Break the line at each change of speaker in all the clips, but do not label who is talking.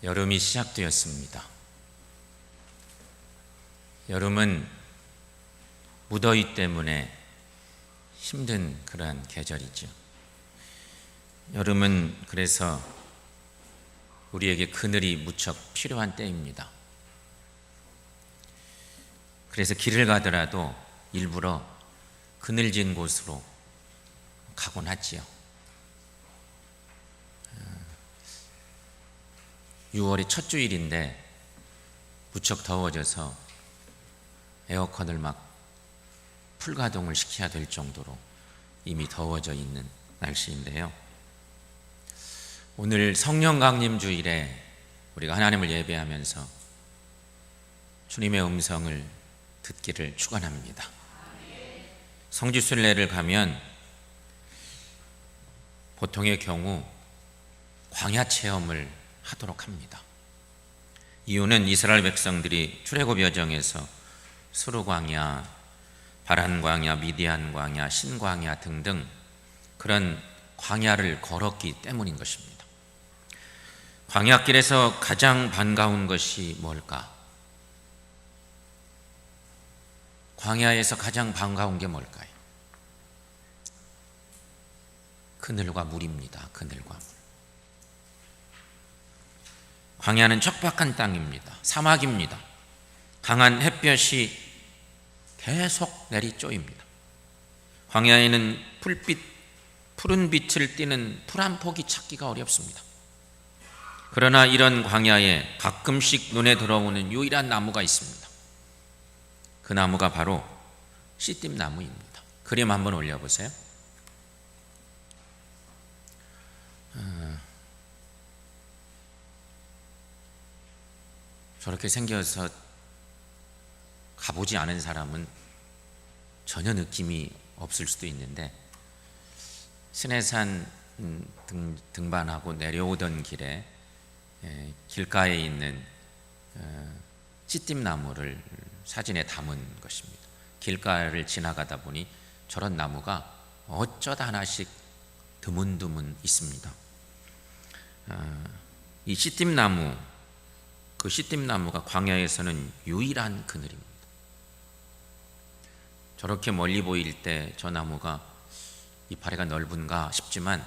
여름이 시작되었습니다. 여름은 무더위 때문에 힘든 그러한 계절이죠. 여름은 그래서 우리에게 그늘이 무척 필요한 때입니다. 그래서 길을 가더라도 일부러 그늘진 곳으로 가곤 하지요. 6월의 첫 주일인데 무척 더워져서 에어컨을 막 풀가동을 시켜야 될 정도로 이미 더워져 있는 날씨인데요. 오늘 성령 강림 주일에 우리가 하나님을 예배하면서 주님의 음성을 듣기를 축원합니다. 성지순례를 가면 보통의 경우 광야 체험을 하도록 합니다. 이유는 이스라엘 백성들이 출애굽 여정에서 수르 광야, 바란 광야, 미디안 광야, 신광야 등등 그런 광야를 걸었기 때문인 것입니다. 광야길에서 가장 반가운 것이 뭘까? 광야에서 가장 반가운 게 뭘까요? 그늘과 물입니다. 그늘과 물. 광야는 척박한 땅입니다. 사막입니다. 강한 햇볕이 계속 내리쪼입니다. 광야에는 푸른 빛을 띠는 풀 한 폭이 찾기가 어렵습니다. 그러나 이런 광야에 가끔씩 눈에 들어오는 유일한 나무가 있습니다. 그 나무가 바로 시띠나무입니다. 그림 한번 올려보세요. 저렇게 생겨서 가보지 않은 사람은 전혀 느낌이 없을 수도 있는데, 신해산 등반하고 내려오던 길에 길가에 있는 찌띠나무를 사진에 담은 것입니다. 길가를 지나가다 보니 저런 나무가 어쩌다 하나씩 드문드문 있습니다. 이 시띠나무, 그 시띠나무가 광야에서는 유일한 그늘입니다. 저렇게 멀리 보일 때 저 나무가 이파리가 넓은가 싶지만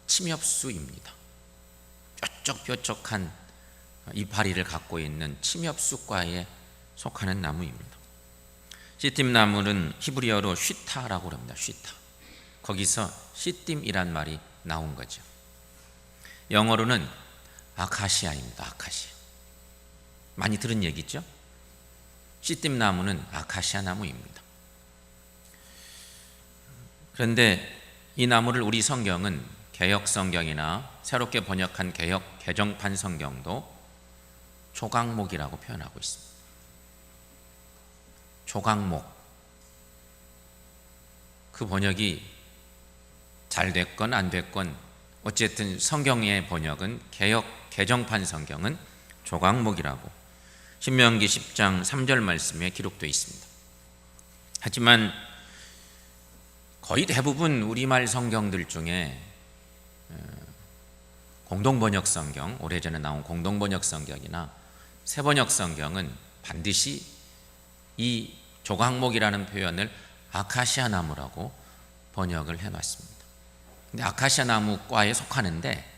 침엽수입니다. 뾰족뾰족한 이파리를 갖고 있는 침엽수과에 속하는 나무입니다. 시띠나무는 히브리어로 쉬타라고 합니다. 쉬타. 거기서 시띠이란 말이 나온 거죠. 영어로는 아카시아입니다. 아카시아. 많이 들은 얘기죠? 시띠나무는 아카시아 나무입니다. 그런데 이 나무를 우리 성경은 개역 성경이나 새롭게 번역한 개역 개정판 성경도 조각목이라고 표현하고 있습니다. 조각목. 그 번역이 잘 됐건 안 됐건 어쨌든 성경의 번역은 개역 개정판 성경은 조각목이라고 신명기 10장 3절 말씀에 기록되어 있습니다. 하지만 거의 대부분 우리말 성경들 중에 공동번역 성경, 오래전에 나온 공동번역 성경이나 새번역 성경은 반드시 이 조각목이라는 표현을 아카시아 나무라고 번역을 해놨습니다. 근데 아카시아 나무과에 속하는데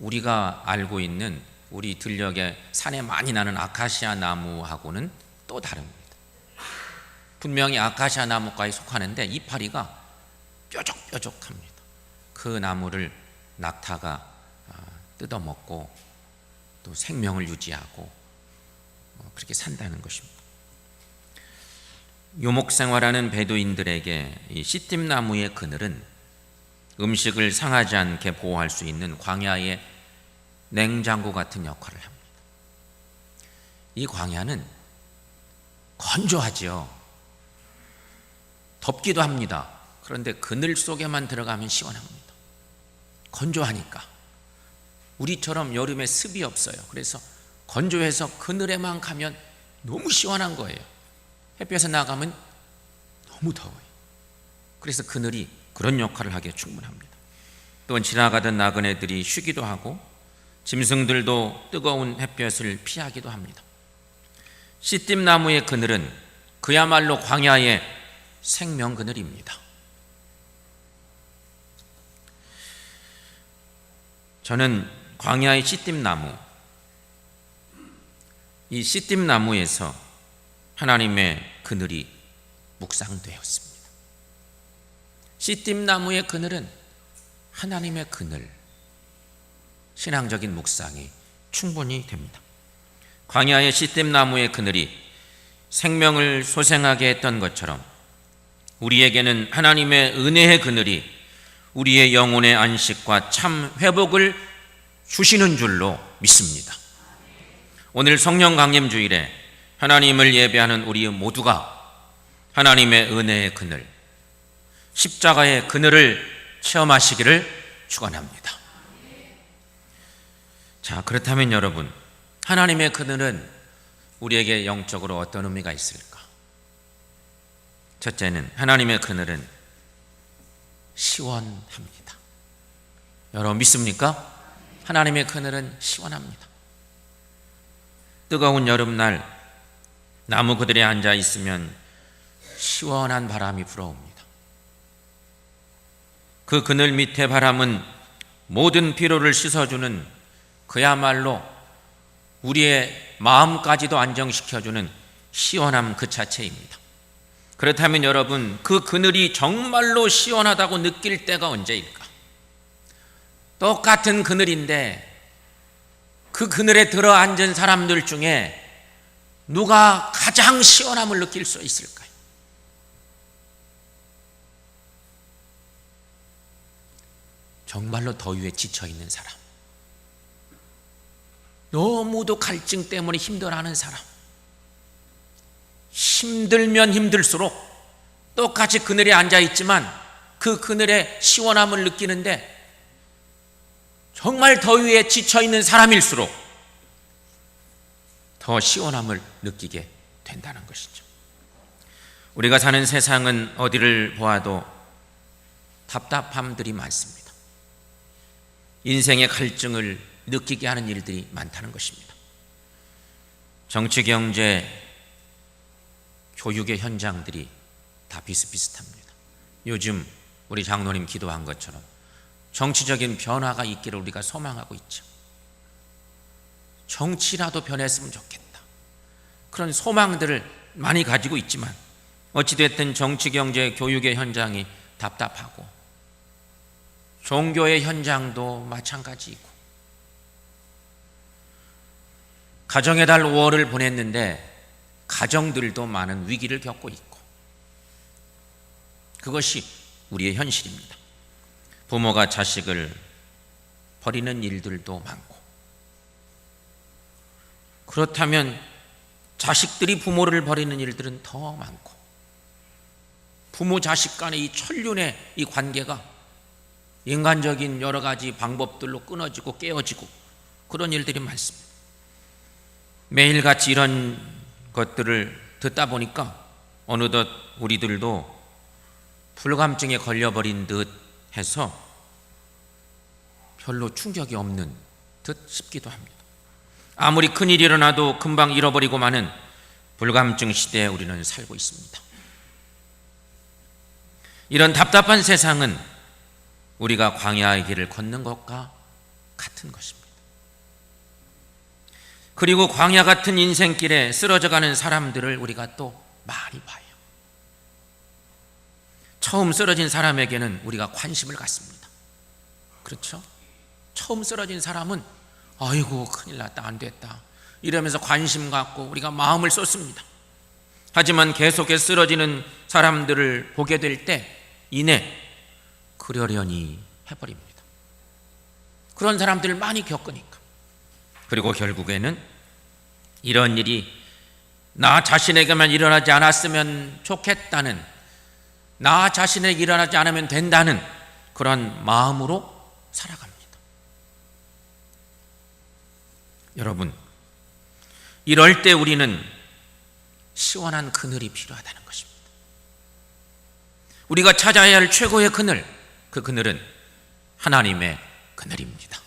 우리가 알고 있는 우리 들녘에 산에 많이 나는 아카시아 나무하고는 또 다릅니다. 분명히 아카시아 나무과에 속하는데 이파리가 뾰족뾰족합니다. 그 나무를 낙타가 뜯어먹고 또 생명을 유지하고 그렇게 산다는 것입니다. 요목생활하는 베두인들에게 이 시띠나무의 그늘은 음식을 상하지 않게 보호할 수 있는 광야의 냉장고 같은 역할을 합니다. 이 광야는 건조하지요. 덥기도 합니다. 그런데 그늘 속에만 들어가면 시원합니다. 건조하니까. 우리처럼 여름에 습이 없어요. 그래서 건조해서 그늘에만 가면 너무 시원한 거예요. 햇볕에 나가면 너무 더워요. 그래서 그늘이 그런 역할을 하기에 충분합니다. 또한 지나가던 나그네들이 쉬기도 하고 짐승들도 뜨거운 햇볕을 피하기도 합니다. 시띠나무의 그늘은 그야말로 광야의 생명 그늘입니다. 저는 광야의 시띠나무, 이 시띠나무에서 하나님의 그늘이 묵상되었습니다. 시띠나무의 그늘은 하나님의 그늘, 신앙적인 묵상이 충분히 됩니다. 광야의 시띠나무의 그늘이 생명을 소생하게 했던 것처럼 우리에게는 하나님의 은혜의 그늘이 우리의 영혼의 안식과 참 회복을 주시는 줄로 믿습니다. 오늘 성령 강림 주일에 하나님을 예배하는 우리 모두가 하나님의 은혜의 그늘, 십자가의 그늘을 체험하시기를 축원합니다. 자, 그렇다면 여러분, 하나님의 그늘은 우리에게 영적으로 어떤 의미가 있을까? 첫째는 하나님의 그늘은 시원합니다. 여러분 믿습니까? 하나님의 그늘은 시원합니다. 뜨거운 여름날 나무 그늘에 앉아 있으면 시원한 바람이 불어옵니다. 그 그늘 밑의 바람은 모든 피로를 씻어주는 그야말로 우리의 마음까지도 안정시켜주는 시원함 그 자체입니다. 그렇다면 여러분, 그 그늘이 정말로 시원하다고 느낄 때가 언제일까? 똑같은 그늘인데 그 그늘에 들어 앉은 사람들 중에 누가 가장 시원함을 느낄 수 있을까요? 정말로 더위에 지쳐있는 사람, 너무도 갈증 때문에 힘들어하는 사람, 힘들면 힘들수록 똑같이 그늘에 앉아있지만 그 그늘의 시원함을 느끼는데 정말 더위에 지쳐있는 사람일수록 더 시원함을 느끼게 된다는 것이죠. 우리가 사는 세상은 어디를 보아도 답답함들이 많습니다. 인생의 갈증을 느끼게 하는 일들이 많다는 것입니다. 정치, 경제, 교육의 현장들이 다 비슷비슷합니다. 요즘 우리 장로님 기도한 것처럼 정치적인 변화가 있기를 우리가 소망하고 있죠. 정치라도 변했으면 좋겠다, 그런 소망들을 많이 가지고 있지만 어찌됐든 정치, 경제, 교육의 현장이 답답하고 종교의 현장도 마찬가지이고 가정의 달 5월을 보냈는데 가정들도 많은 위기를 겪고 있고 그것이 우리의 현실입니다. 부모가 자식을 버리는 일들도 많고 그렇다면 자식들이 부모를 버리는 일들은 더 많고 부모 자식 간의 이 천륜의 이 관계가 인간적인 여러 가지 방법들로 끊어지고 깨어지고 그런 일들이 많습니다. 매일같이 이런 것들을 듣다 보니까 어느덧 우리들도 불감증에 걸려버린 듯 해서 별로 충격이 없는 듯 싶기도 합니다. 아무리 큰일이 일어나도 금방 잃어버리고 마는 불감증 시대에 우리는 살고 있습니다. 이런 답답한 세상은 우리가 광야의 길을 걷는 것과 같은 것입니다. 그리고 광야 같은 인생길에 쓰러져가는 사람들을 우리가 또 많이 봐요. 처음 쓰러진 사람에게는 우리가 관심을 갖습니다. 그렇죠? 처음 쓰러진 사람은 아이고 큰일 났다, 안 됐다 이러면서 관심 갖고 우리가 마음을 쏟습니다. 하지만 계속해서 쓰러지는 사람들을 보게 될 때 이내 그러려니 해버립니다. 그런 사람들을 많이 겪으니까. 그리고 결국에는 이런 일이 나 자신에게만 일어나지 않았으면 좋겠다는, 나 자신에게 일어나지 않으면 된다는 그런 마음으로 살아갑니다. 여러분, 이럴 때 우리는 시원한 그늘이 필요하다는 것입니다. 우리가 찾아야 할 최고의 그늘, 그 그늘은 하나님의 그늘입니다.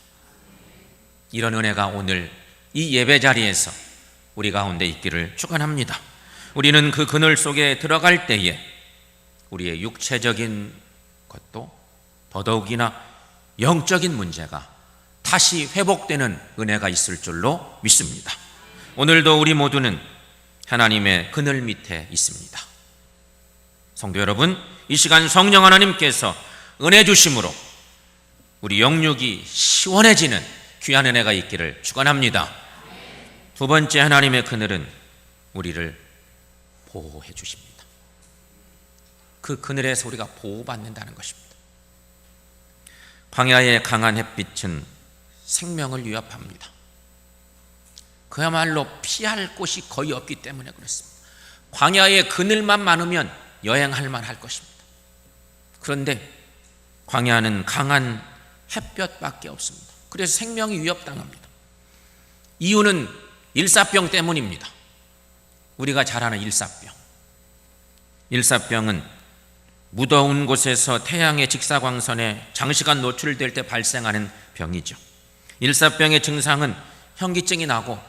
이런 은혜가 오늘 이 예배 자리에서 우리 가운데 있기를 축원합니다. 우리는 그 그늘 속에 들어갈 때에 우리의 육체적인 것도 더더욱이나 영적인 문제가 다시 회복되는 은혜가 있을 줄로 믿습니다. 오늘도 우리 모두는 하나님의 그늘 밑에 있습니다. 성도 여러분, 이 시간 성령 하나님께서 은혜 주심으로 우리 영육이 시원해지는 귀한 은혜가 있기를 축원합니다. 두 번째 하나님의 그늘은 우리를 보호해 주십니다. 그 그늘에서 우리가 보호받는다는 것입니다. 광야의 강한 햇빛은 생명을 위협합니다. 그야말로 피할 곳이 거의 없기 때문에 그렇습니다. 광야의 그늘만 많으면 여행할 만할 것입니다. 그런데 광야는 강한 햇볕밖에 없습니다. 그래서 생명이 위협당합니다. 이유는 일사병 때문입니다. 우리가 잘 아는 일사병. 일사병은 무더운 곳에서 태양의 직사광선에 장시간 노출될 때 발생하는 병이죠. 일사병의 증상은 현기증이 나고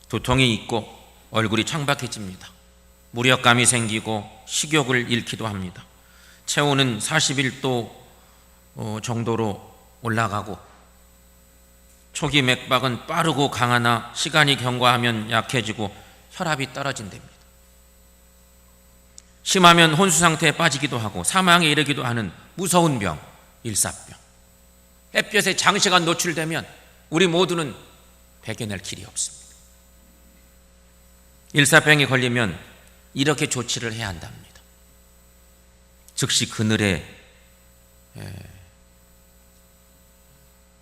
두통이 있고 얼굴이 창백해집니다. 무력감이 생기고 식욕을 잃기도 합니다. 체온은 41도 정도로 올라가고 초기 맥박은 빠르고 강하나 시간이 경과하면 약해지고 혈압이 떨어진답니다. 심하면 혼수 상태에 빠지기도 하고 사망에 이르기도 하는 무서운 병, 일사병. 햇볕에 장시간 노출되면 우리 모두는 배겨낼 길이 없습니다. 일사병에 걸리면 이렇게 조치를 해야 한답니다. 즉시 그늘에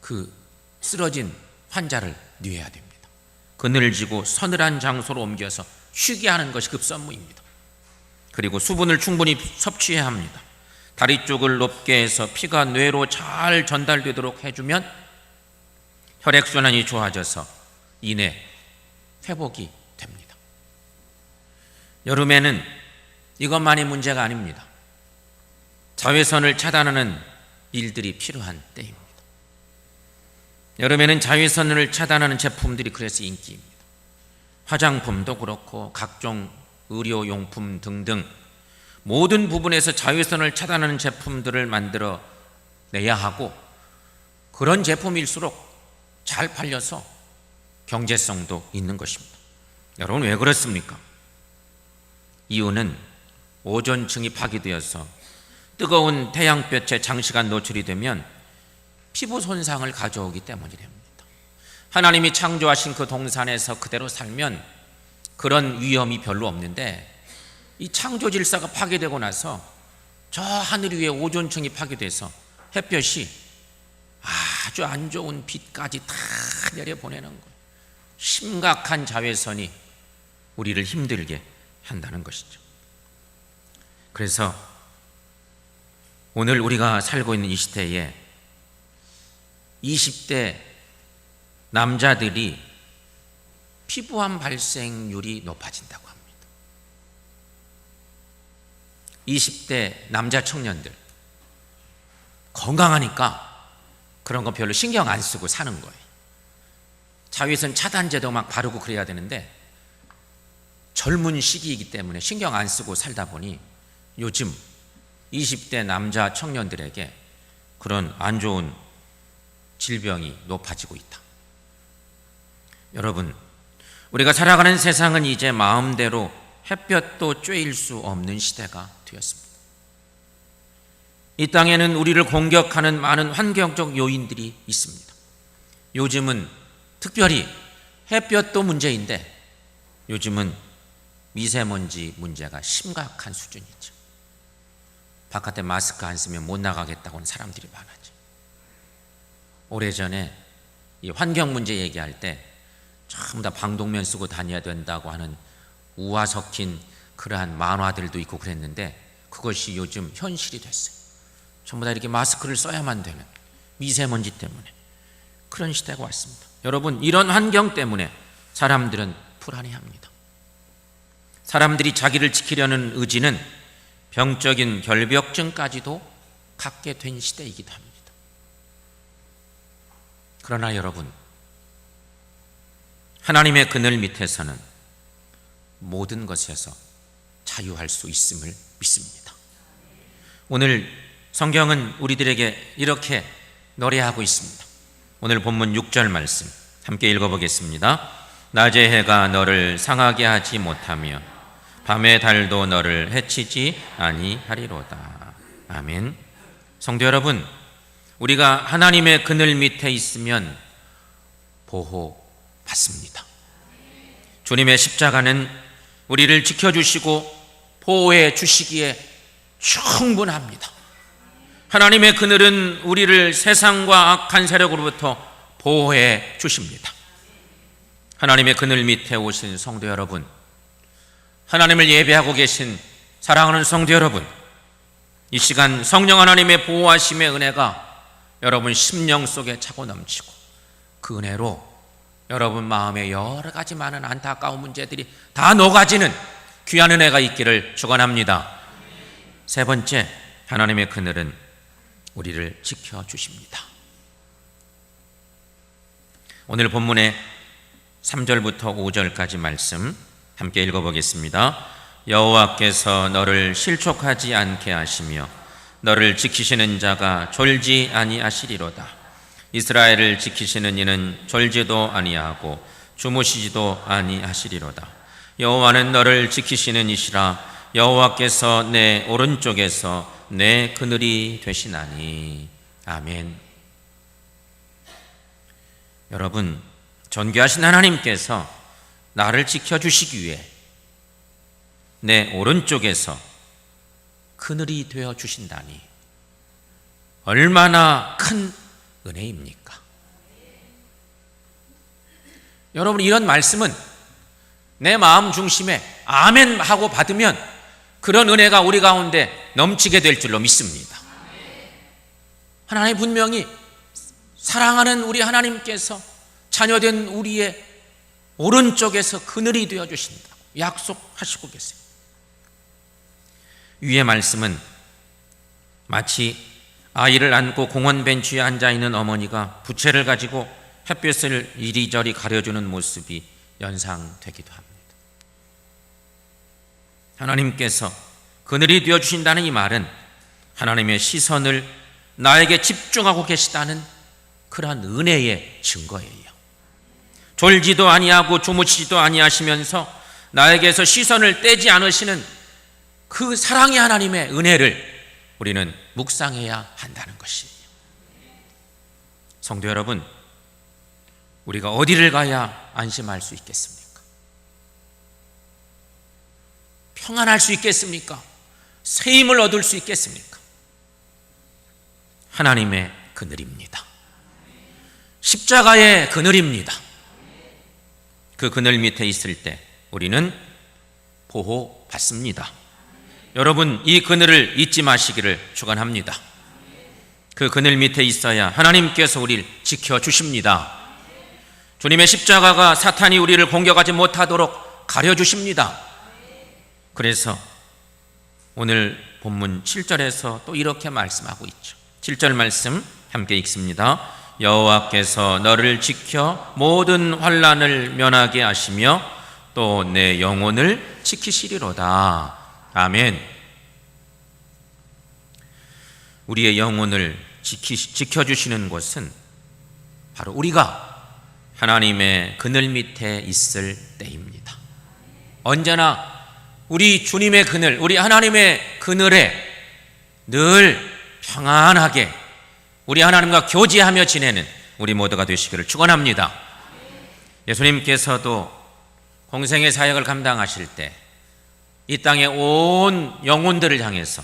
그 쓰러진 환자를 뉘어야 됩니다. 그늘지고 서늘한 장소로 옮겨서 쉬게 하는 것이 급선무입니다. 그리고 수분을 충분히 섭취해야 합니다. 다리 쪽을 높게 해서 피가 뇌로 잘 전달되도록 해주면 혈액순환이 좋아져서 이내 회복이 됩니다. 여름에는 이것만이 문제가 아닙니다. 자외선을 차단하는 일들이 필요한 때입니다. 여름에는 자외선을 차단하는 제품들이 그래서 인기입니다. 화장품도 그렇고 각종 의료용품 등등 모든 부분에서 자외선을 차단하는 제품들을 만들어 내야 하고 그런 제품일수록 잘 팔려서 경제성도 있는 것입니다. 여러분 왜 그렇습니까? 이유는 오존층이 파괴되어서 뜨거운 태양볕에 장시간 노출이 되면 피부 손상을 가져오기 때문이랍니다. 하나님이 창조하신 그 동산에서 그대로 살면 그런 위험이 별로 없는데 이 창조 질서가 파괴되고 나서 저 하늘 위에 오존층이 파괴돼서 햇볕이 아주 안 좋은 빛까지 다 내려보내는 거예요. 심각한 자외선이 우리를 힘들게 한다는 것이죠. 그래서 오늘 우리가 살고 있는 이 시대에 20대 남자들이 피부암 발생률이 높아진다고 합니다. 20대 남자 청년들 건강하니까 그런 거 별로 신경 안 쓰고 사는 거예요. 자외선 차단제도 막 바르고 그래야 되는데 젊은 시기이기 때문에 신경 안 쓰고 살다 보니 요즘 20대 남자 청년들에게 그런 안 좋은 질병이 높아지고 있다. 여러분, 우리가 살아가는 세상은 이제 마음대로 햇볕도 쬐일 수 없는 시대가 되었습니다. 이 땅에는 우리를 공격하는 많은 환경적 요인들이 있습니다. 요즘은 특별히 햇볕도 문제인데 요즘은 미세먼지 문제가 심각한 수준이죠. 바깥에 마스크 안 쓰면 못 나가겠다고 하는 사람들이 많아져. 오래전에 이 환경 문제 얘기할 때 전부 다 방독면 쓰고 다녀야 된다고 하는 우화 섞인 그러한 만화들도 있고 그랬는데 그것이 요즘 현실이 됐어요. 전부 다 이렇게 마스크를 써야만 되는 미세먼지 때문에 그런 시대가 왔습니다. 여러분, 이런 환경 때문에 사람들은 불안해합니다. 사람들이 자기를 지키려는 의지는 병적인 결벽증까지도 갖게 된 시대이기도 합니다. 그러나 여러분, 하나님의 그늘 밑에서는 모든 것에서 자유할 수 있음을 믿습니다. 오늘 성경은 우리들에게 이렇게 노래하고 있습니다. 오늘 본문 6절 말씀 함께 읽어보겠습니다. 낮의 해가 너를 상하게 하지 못하며 밤의 달도 너를 해치지 아니하리로다. 아멘. 성도 여러분, 우리가 하나님의 그늘 밑에 있으면 보호받습니다. 주님의 십자가는 우리를 지켜주시고 보호해 주시기에 충분합니다. 하나님의 그늘은 우리를 세상과 악한 세력으로부터 보호해 주십니다. 하나님의 그늘 밑에 오신 성도 여러분, 하나님을 예배하고 계신 사랑하는 성도 여러분, 이 시간 성령 하나님의 보호하심의 은혜가 여러분 심령 속에 차고 넘치고 그 은혜로 여러분 마음에 여러 가지 많은 안타까운 문제들이 다 녹아지는 귀한 은혜가 있기를 축원합니다. 세 번째, 하나님의 그늘은 우리를 지켜주십니다. 오늘 본문의 3절부터 5절까지 말씀 함께 읽어보겠습니다. 여호와께서 너를 실족하지 않게 하시며 너를 지키시는 자가 졸지 아니하시리로다. 이스라엘을 지키시는 이는 졸지도 아니하고 주무시지도 아니하시리로다. 여호와는 너를 지키시는 이시라. 여호와께서 내 오른쪽에서 내 그늘이 되시나니. 아멘. 여러분, 존귀하신 하나님께서 나를 지켜주시기 위해 내 오른쪽에서 그늘이 되어 주신다니 얼마나 큰 은혜입니까? 여러분, 이런 말씀은 내 마음 중심에 아멘 하고 받으면 그런 은혜가 우리 가운데 넘치게 될 줄로 믿습니다. 하나님 분명히 사랑하는 우리 하나님께서 자녀된 우리의 오른쪽에서 그늘이 되어 주신다고 약속하시고 계세요. 위의 말씀은 마치 아이를 안고 공원 벤치에 앉아있는 어머니가 부채를 가지고 햇볕을 이리저리 가려주는 모습이 연상되기도 합니다. 하나님께서 그늘이 되어주신다는 이 말은 하나님의 시선을 나에게 집중하고 계시다는 그러한 은혜의 증거예요. 졸지도 아니하고 주무시지도 아니하시면서 나에게서 시선을 떼지 않으시는 그 사랑의 하나님의 은혜를 우리는 묵상해야 한다는 것이에요. 성도 여러분, 우리가 어디를 가야 안심할 수 있겠습니까? 평안할 수 있겠습니까? 새 힘을 얻을 수 있겠습니까? 하나님의 그늘입니다. 십자가의 그늘입니다. 그 그늘 밑에 있을 때 우리는 보호받습니다. 여러분, 이 그늘을 잊지 마시기를 축원합니다. 그 그늘 밑에 있어야 하나님께서 우리를 지켜주십니다. 주님의 십자가가 사탄이 우리를 공격하지 못하도록 가려주십니다. 그래서 오늘 본문 7절에서 또 이렇게 말씀하고 있죠. 7절 말씀 함께 읽습니다. 여호와께서 너를 지켜 모든 환난을 면하게 하시며 또 내 영혼을 지키시리로다. 아멘. 우리의 영혼을 지켜주시는 것은 바로 우리가 하나님의 그늘 밑에 있을 때입니다. 언제나 우리 주님의 그늘, 우리 하나님의 그늘에 늘 평안하게 우리 하나님과 교제하며 지내는 우리 모두가 되시기를 축원합니다. 예수님께서도 공생의 사역을 감당하실 때 이 땅의 온 영혼들을 향해서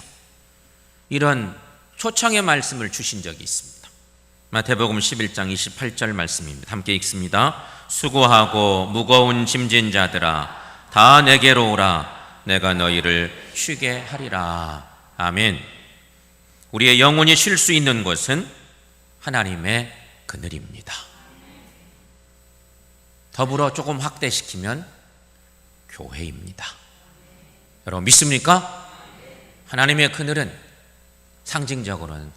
이런 초청의 말씀을 주신 적이 있습니다. 마태복음 11장 28절 말씀입니다. 함께 읽습니다. 수고하고 무거운 짐진 자들아 다 내게로 오라. 내가 너희를 쉬게 하리라. 아멘. 우리의 영혼이 쉴 수 있는 곳은 하나님의 그늘입니다. 더불어 조금 확대시키면 교회입니다. 여러분 믿습니까? 하나님의 그늘은 상징적으로는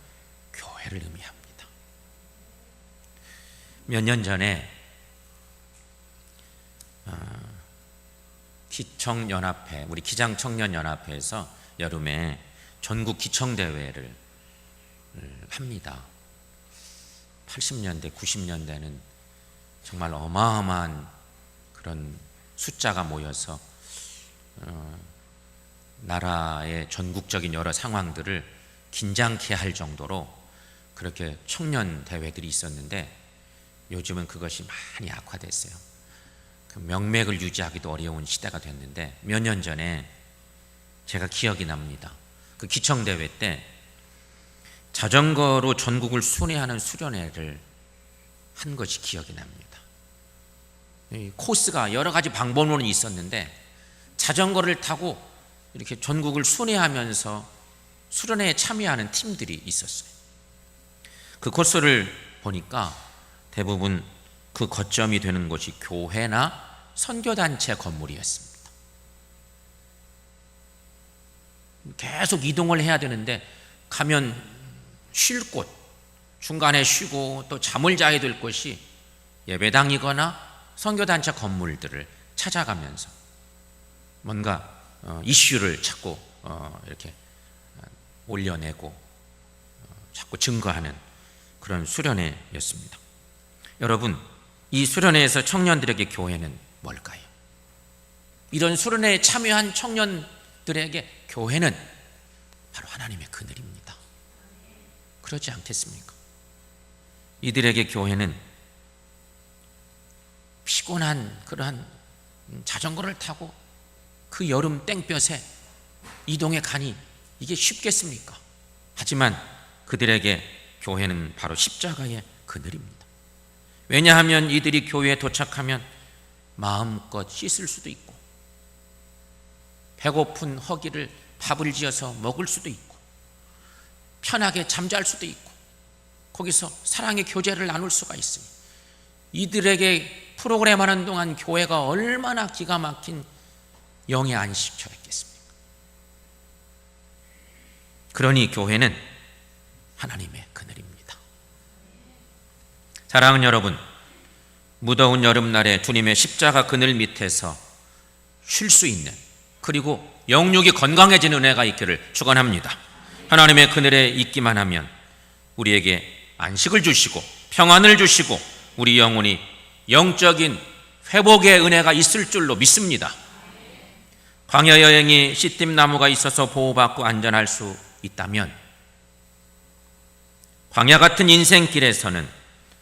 교회를 의미합니다. 몇 년 전에 기청연합회, 우리 기장청년연합회에서 여름에 전국 기청대회를 합니다. 80년대, 90년대는 정말 어마어마한 그런 숫자가 모여서 나라의 전국적인 여러 상황들을 긴장케 할 정도로 그렇게 청년 대회들이 있었는데 요즘은 그것이 많이 악화됐어요. 그 명맥을 유지하기도 어려운 시대가 됐는데 몇 년 전에 제가 기억이 납니다. 그 기청대회 때 자전거로 전국을 순회하는 수련회를 한 것이 기억이 납니다. 이 코스가 여러 가지 방법론이 있었는데 자전거를 타고 이렇게 전국을 순회하면서 수련회에 참여하는 팀들이 있었어요. 그 코스를 보니까 대부분 그 거점이 되는 곳이 교회나 선교단체 건물이었습니다. 계속 이동을 해야 되는데 가면 쉴 곳, 중간에 쉬고 또 잠을 자야 될 곳이 예배당이거나 선교단체 건물들을 찾아가면서 뭔가 이슈를 자꾸 이렇게 올려내고 자꾸 증거하는 그런 수련회였습니다. 여러분, 이 수련회에서 청년들에게 교회는 뭘까요? 이런 수련회에 참여한 청년들에게 교회는 바로 하나님의 그늘입니다. 그렇지 않겠습니까? 이들에게 교회는 피곤한 그러한 자전거를 타고 그 여름 땡볕에 이동해 가니 이게 쉽겠습니까? 하지만 그들에게 교회는 바로 십자가의 그늘입니다. 왜냐하면 이들이 교회에 도착하면 마음껏 씻을 수도 있고 배고픈 허기를 밥을 지어서 먹을 수도 있고 편하게 잠잘 수도 있고 거기서 사랑의 교제를 나눌 수가 있으니 이들에게 프로그램 하는 동안 교회가 얼마나 기가 막힌 영의 안식처였겠습니까? 그러니 교회는 하나님의 그늘입니다. 사랑하는 여러분, 무더운 여름날에 주님의 십자가 그늘 밑에서 쉴 수 있는 그리고 영육이 건강해지는 은혜가 있기를 축원합니다. 하나님의 그늘에 있기만 하면 우리에게 안식을 주시고 평안을 주시고 우리 영혼이 영적인 회복의 은혜가 있을 줄로 믿습니다. 광야 여행이 시딤 나무가 있어서 보호받고 안전할 수 있다면 광야 같은 인생길에서는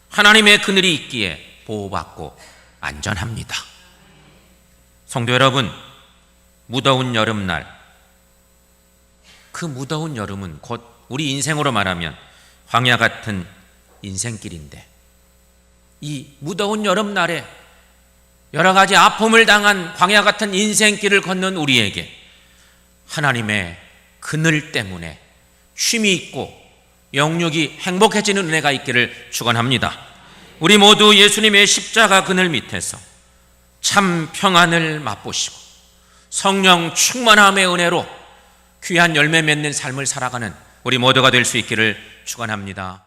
하나님의 그늘이 있기에 보호받고 안전합니다. 성도 여러분, 무더운 여름날, 그 무더운 여름은 곧 우리 인생으로 말하면 광야 같은 인생길인데 이 무더운 여름날에 여러 가지 아픔을 당한 광야 같은 인생길을 걷는 우리에게 하나님의 그늘 때문에 쉼이 있고 영육이 행복해지는 은혜가 있기를 축원합니다. 우리 모두 예수님의 십자가 그늘 밑에서 참 평안을 맛보시고 성령 충만함의 은혜로 귀한 열매 맺는 삶을 살아가는 우리 모두가 될 수 있기를 축원합니다.